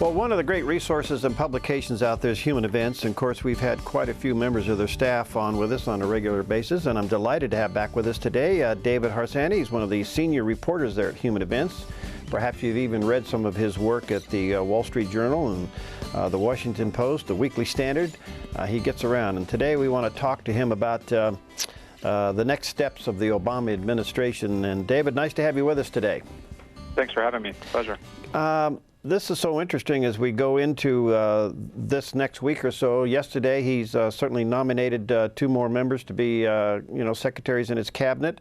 Well, one of the great resources and publications out there is Human Events. And of course, we've had quite a few members of their staff on with us on a regular basis, and I'm delighted to have back with us today David Harsanyi. He's one of the senior reporters there at Human Events. Perhaps you've even read some of his work at the Wall Street Journal and the Washington Post, the Weekly Standard. He gets around, and today we want to talk to him about the next steps of the Obama administration. And David, nice to have you with us today. Thanks for having me. Pleasure. This is so interesting as we go into this next week or so. Yesterday, he's certainly nominated two more members to be, secretaries in his cabinet,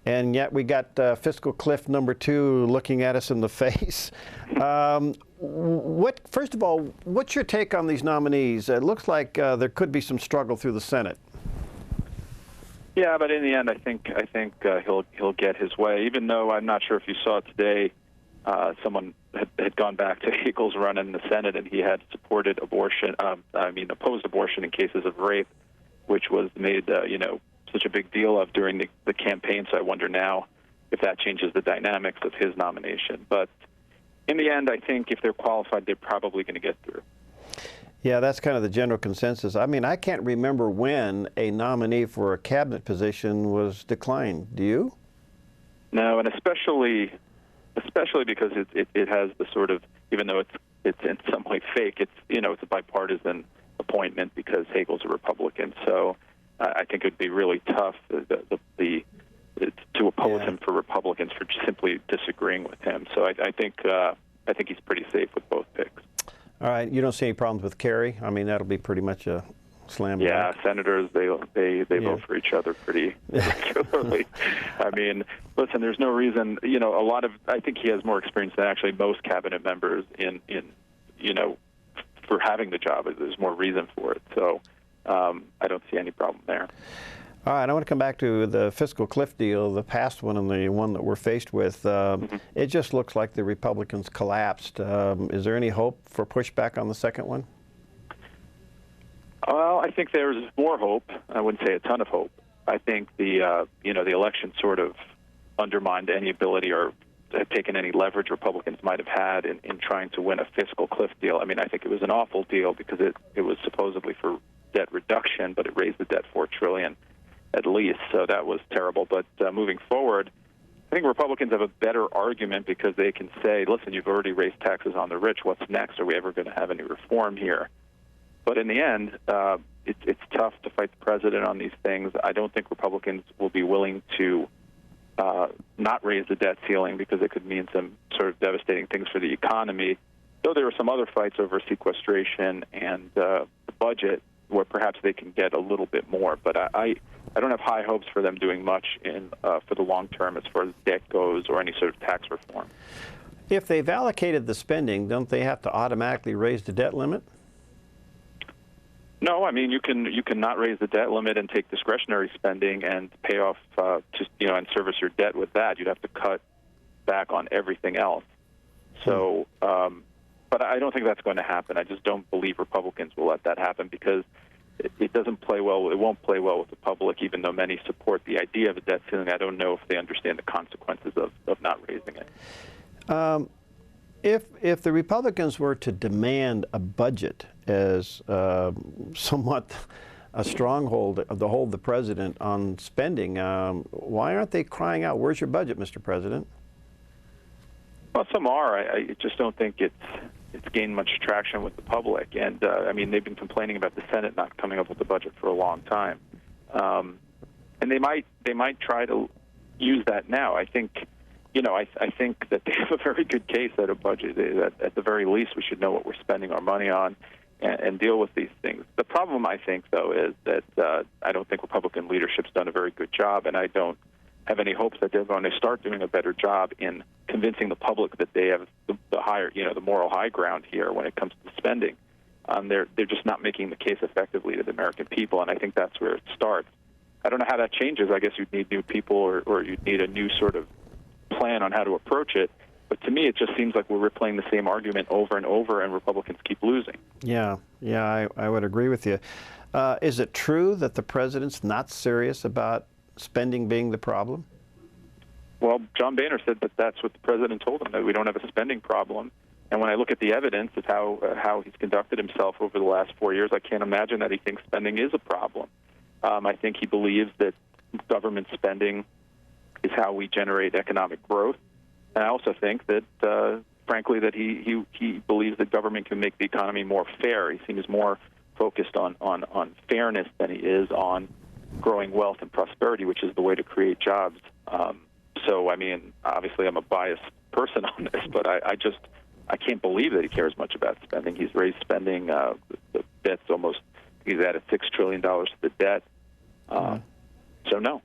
and yet we got fiscal cliff number 2 looking at us in the face. First of all, what's your take on these nominees? It looks like there could be some struggle through the Senate. Yeah, but in the end, I think he'll get his way. Even though I'm not sure if you saw today, someone had gone back to Hagel's run in the Senate, and he had supported abortion. Opposed abortion in cases of rape, which was made such a big deal of during the campaign. So I wonder now if that changes the dynamics of his nomination. But in the end, I think if they're qualified, they're probably going to get through. Yeah, that's kind of the general consensus. I mean, I can't remember when a nominee for a cabinet position was declined. Do you? No, and especially because it has the sort of, even though it's in some way fake, it's a bipartisan appointment because Hagel's a Republican. So I think it'd be really tough to oppose him for Republicans for simply disagreeing with him. So I think he's pretty safe with both picks. All right, you don't see any problems with Kerry? I mean, that'll be pretty much a slam dunk. Yeah, senators, they vote for each other pretty regularly. I mean, listen, there's no reason, I think he has more experience than actually most cabinet members in for having the job. There's more reason for it. So I don't see any problem there. All right, I want to come back to the fiscal cliff deal, the past one and the one that we're faced with. It just looks like the Republicans collapsed. Is there any hope for pushback on the second one? Well, I think there's more hope. I wouldn't say a ton of hope. I think the election sort of undermined any ability or had taken any leverage Republicans might have had in trying to win a fiscal cliff deal. I mean, I think it was an awful deal because it was supposedly for debt reduction, but it raised the debt $4 trillion at least. So that was terrible. But moving forward, I think Republicans have a better argument because they can say, listen, you've already raised taxes on the rich. What's next? Are we ever going to have any reform here? But in the end, it's tough to fight the president on these things. I don't think Republicans will be willing to not raise the debt ceiling because it could mean some sort of devastating things for the economy. Though there were some other fights over sequestration and the budget where perhaps they can get a little bit more. But I don't have high hopes for them doing much for the long term as far as debt goes or any sort of tax reform. If they've allocated the spending, don't they have to automatically raise the debt limit? No, I mean you can not raise the debt limit and take discretionary spending and pay off and service your debt with that. You'd have to cut back on everything else. So, but I don't think that's going to happen. I just don't believe Republicans will let that happen because it doesn't play well. It won't play well with the public, even though many support the idea of a debt ceiling. I don't know if they understand the consequences of not raising it. If the Republicans were to demand a budget as somewhat a stronghold to hold the president on spending, why aren't they crying out, "Where's your budget, Mr. President"? Well, some are. I just don't think it's gained much traction with the public. And, they've been complaining about the Senate not coming up with a budget for a long time. And they might try to use that now. I think that they have a very good case at a budget. At the very least, we should know what we're spending our money on and deal with these things. The problem, I think, though, is that I don't think Republican leadership's done a very good job, and I don't have any hopes that they're going to start doing a better job in convincing the public that they have the higher, the moral high ground here when it comes to spending. They're just not making the case effectively to the American people, and I think that's where it starts. I don't know how that changes. I guess you'd need new people or you'd need a new sort of plan on how to approach it. But to me, it just seems like we're replaying the same argument over and over, and Republicans keep losing. Yeah, I would agree with you. Is it true that the president's not serious about spending being the problem? Well, John Boehner said that that's what the president told him, that we don't have a spending problem. And when I look at the evidence of how he's conducted himself over the last 4 years, I can't imagine that he thinks spending is a problem. I think he believes that government spending is how we generate economic growth. And I also think that, frankly, that he believes that government can make the economy more fair. He seems more focused on fairness than he is on growing wealth and prosperity, which is the way to create jobs. So, I mean, obviously I'm a biased person on this, but I can't believe that he cares much about spending. He's raised spending, the debt's almost, he's added $6 trillion to the debt. So no.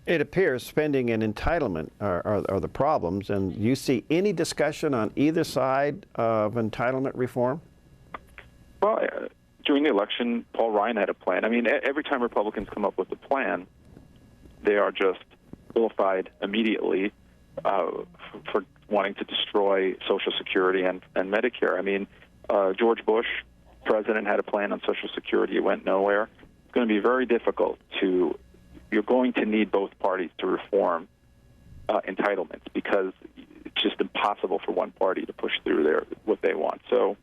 It appears spending and entitlement are the problems, and you see any discussion on either side of entitlement reform? Well, during the election, Paul Ryan had a plan. I mean, every time Republicans come up with a plan, they are just vilified immediately for wanting to destroy Social Security and Medicare. I mean, George Bush, president, had a plan on Social Security. It went nowhere. It's going to be very difficult you're going to need both parties to reform entitlements, because it's just impossible for one party to push through what they want. So,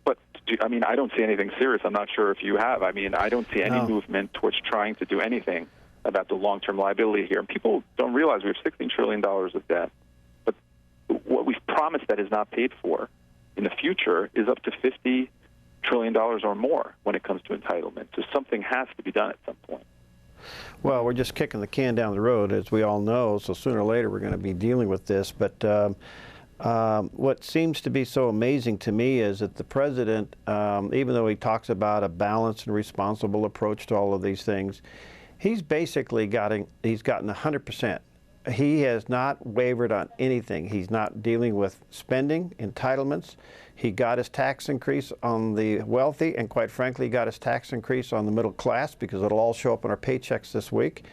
but I mean, I don't see anything serious. I'm not sure if you have. I mean, I don't see any movement towards trying to do anything about the long-term liability here. And people don't realize we have $16 trillion of debt, but what we've promised that is not paid for in the future is up to $50 trillion or more when it comes to entitlement. So something has to be done at some point. Well, we're just kicking the can down the road, as we all know, so sooner or later we're going to be dealing with this. But what seems to be so amazing to me is that the president, even though he talks about a balanced and responsible approach to all of these things, he's basically gotten 100%. He has not wavered on anything. He's not dealing with spending, entitlements. He got his tax increase on the wealthy, and quite frankly, he got his tax increase on the middle class, because it'll all show up in our paychecks this week.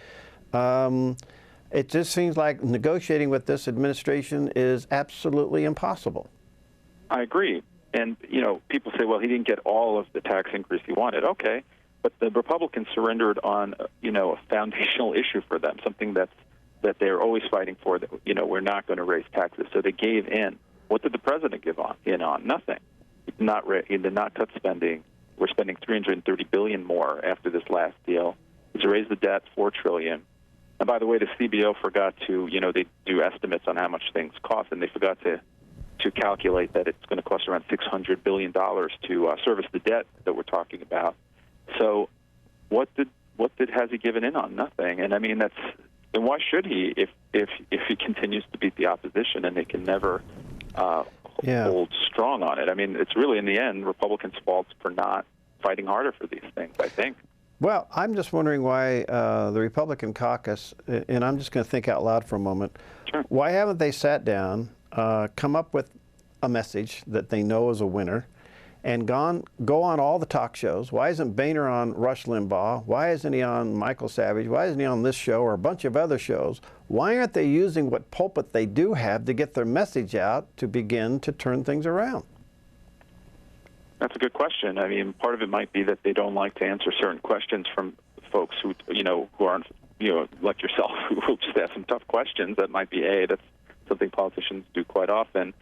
It just seems like negotiating with this administration is absolutely impossible. I agree. And, you know, people say, well, he didn't get all of the tax increase he wanted. Okay. But the Republicans surrendered on, you know, a foundational issue for them, something that they're always fighting for, that, you know, we're not going to raise taxes. So they gave in. What did the president give in on? Nothing. He did not cut spending. We're spending $330 billion more after this last deal. He's raised the debt $4 trillion. And by the way, the CBO forgot to, you know, they do estimates on how much things cost, and they forgot to calculate that it's going to cost around $600 billion to service the debt that we're talking about. So what has he given in on? Nothing. And I mean, then why should he if he continues to beat the opposition and they can never hold strong on it? I mean, it's really, in the end, Republicans' fault for not fighting harder for these things, I think. Well, I'm just wondering why the Republican caucus, and I'm just going to think out loud for a moment, Sure. Why haven't they sat down, come up with a message that they know is a winner, and go on all the talk shows? Why isn't Boehner on Rush Limbaugh? Why isn't he on Michael Savage? Why isn't he on this show or a bunch of other shows? Why aren't they using what pulpit they do have to get their message out to begin to turn things around? That's a good question. I mean, part of it might be that they don't like to answer certain questions from folks who aren't, like yourself, who just ask some tough questions. That might be that's something politicians do quite often.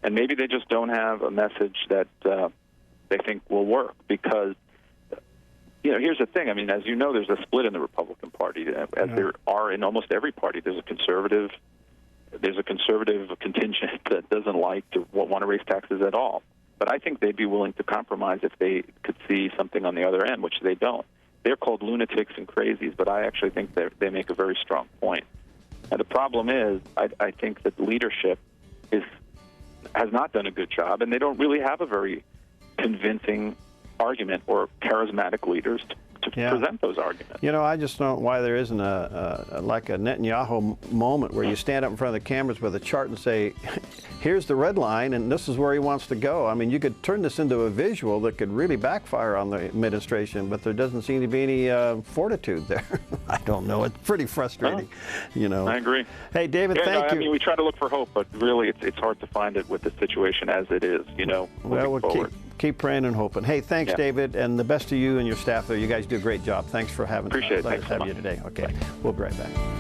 And maybe they just don't have a message that they think will work, because, here's the thing. I mean, as you know, there's a split in the Republican Party, as there are in almost every party. There's a conservative contingent that doesn't like to want to raise taxes at all. But I think they'd be willing to compromise if they could see something on the other end, which they don't. They're called lunatics and crazies, but I actually think they make a very strong point. And the problem is, I think that the leadership has not done a good job, and they don't really have a very convincing argument or charismatic leaders to present those arguments. I just don't know why there isn't like a Netanyahu moment where you stand up in front of the cameras with a chart and say, here's the red line and this is where he wants to go. I mean, you could turn this into a visual that could really backfire on the administration, but there doesn't seem to be any fortitude there. I don't know. It's pretty frustrating. I agree. Hey, David, thank you. I mean, we try to look for hope, but really it's hard to find it with the situation as it is, Well, we'll keep praying and hoping. Hey, thanks, David, and the best to you and your staff there. You guys do a great job. Thanks for having us. Appreciate it. Let us have you today. Okay, we'll be right back.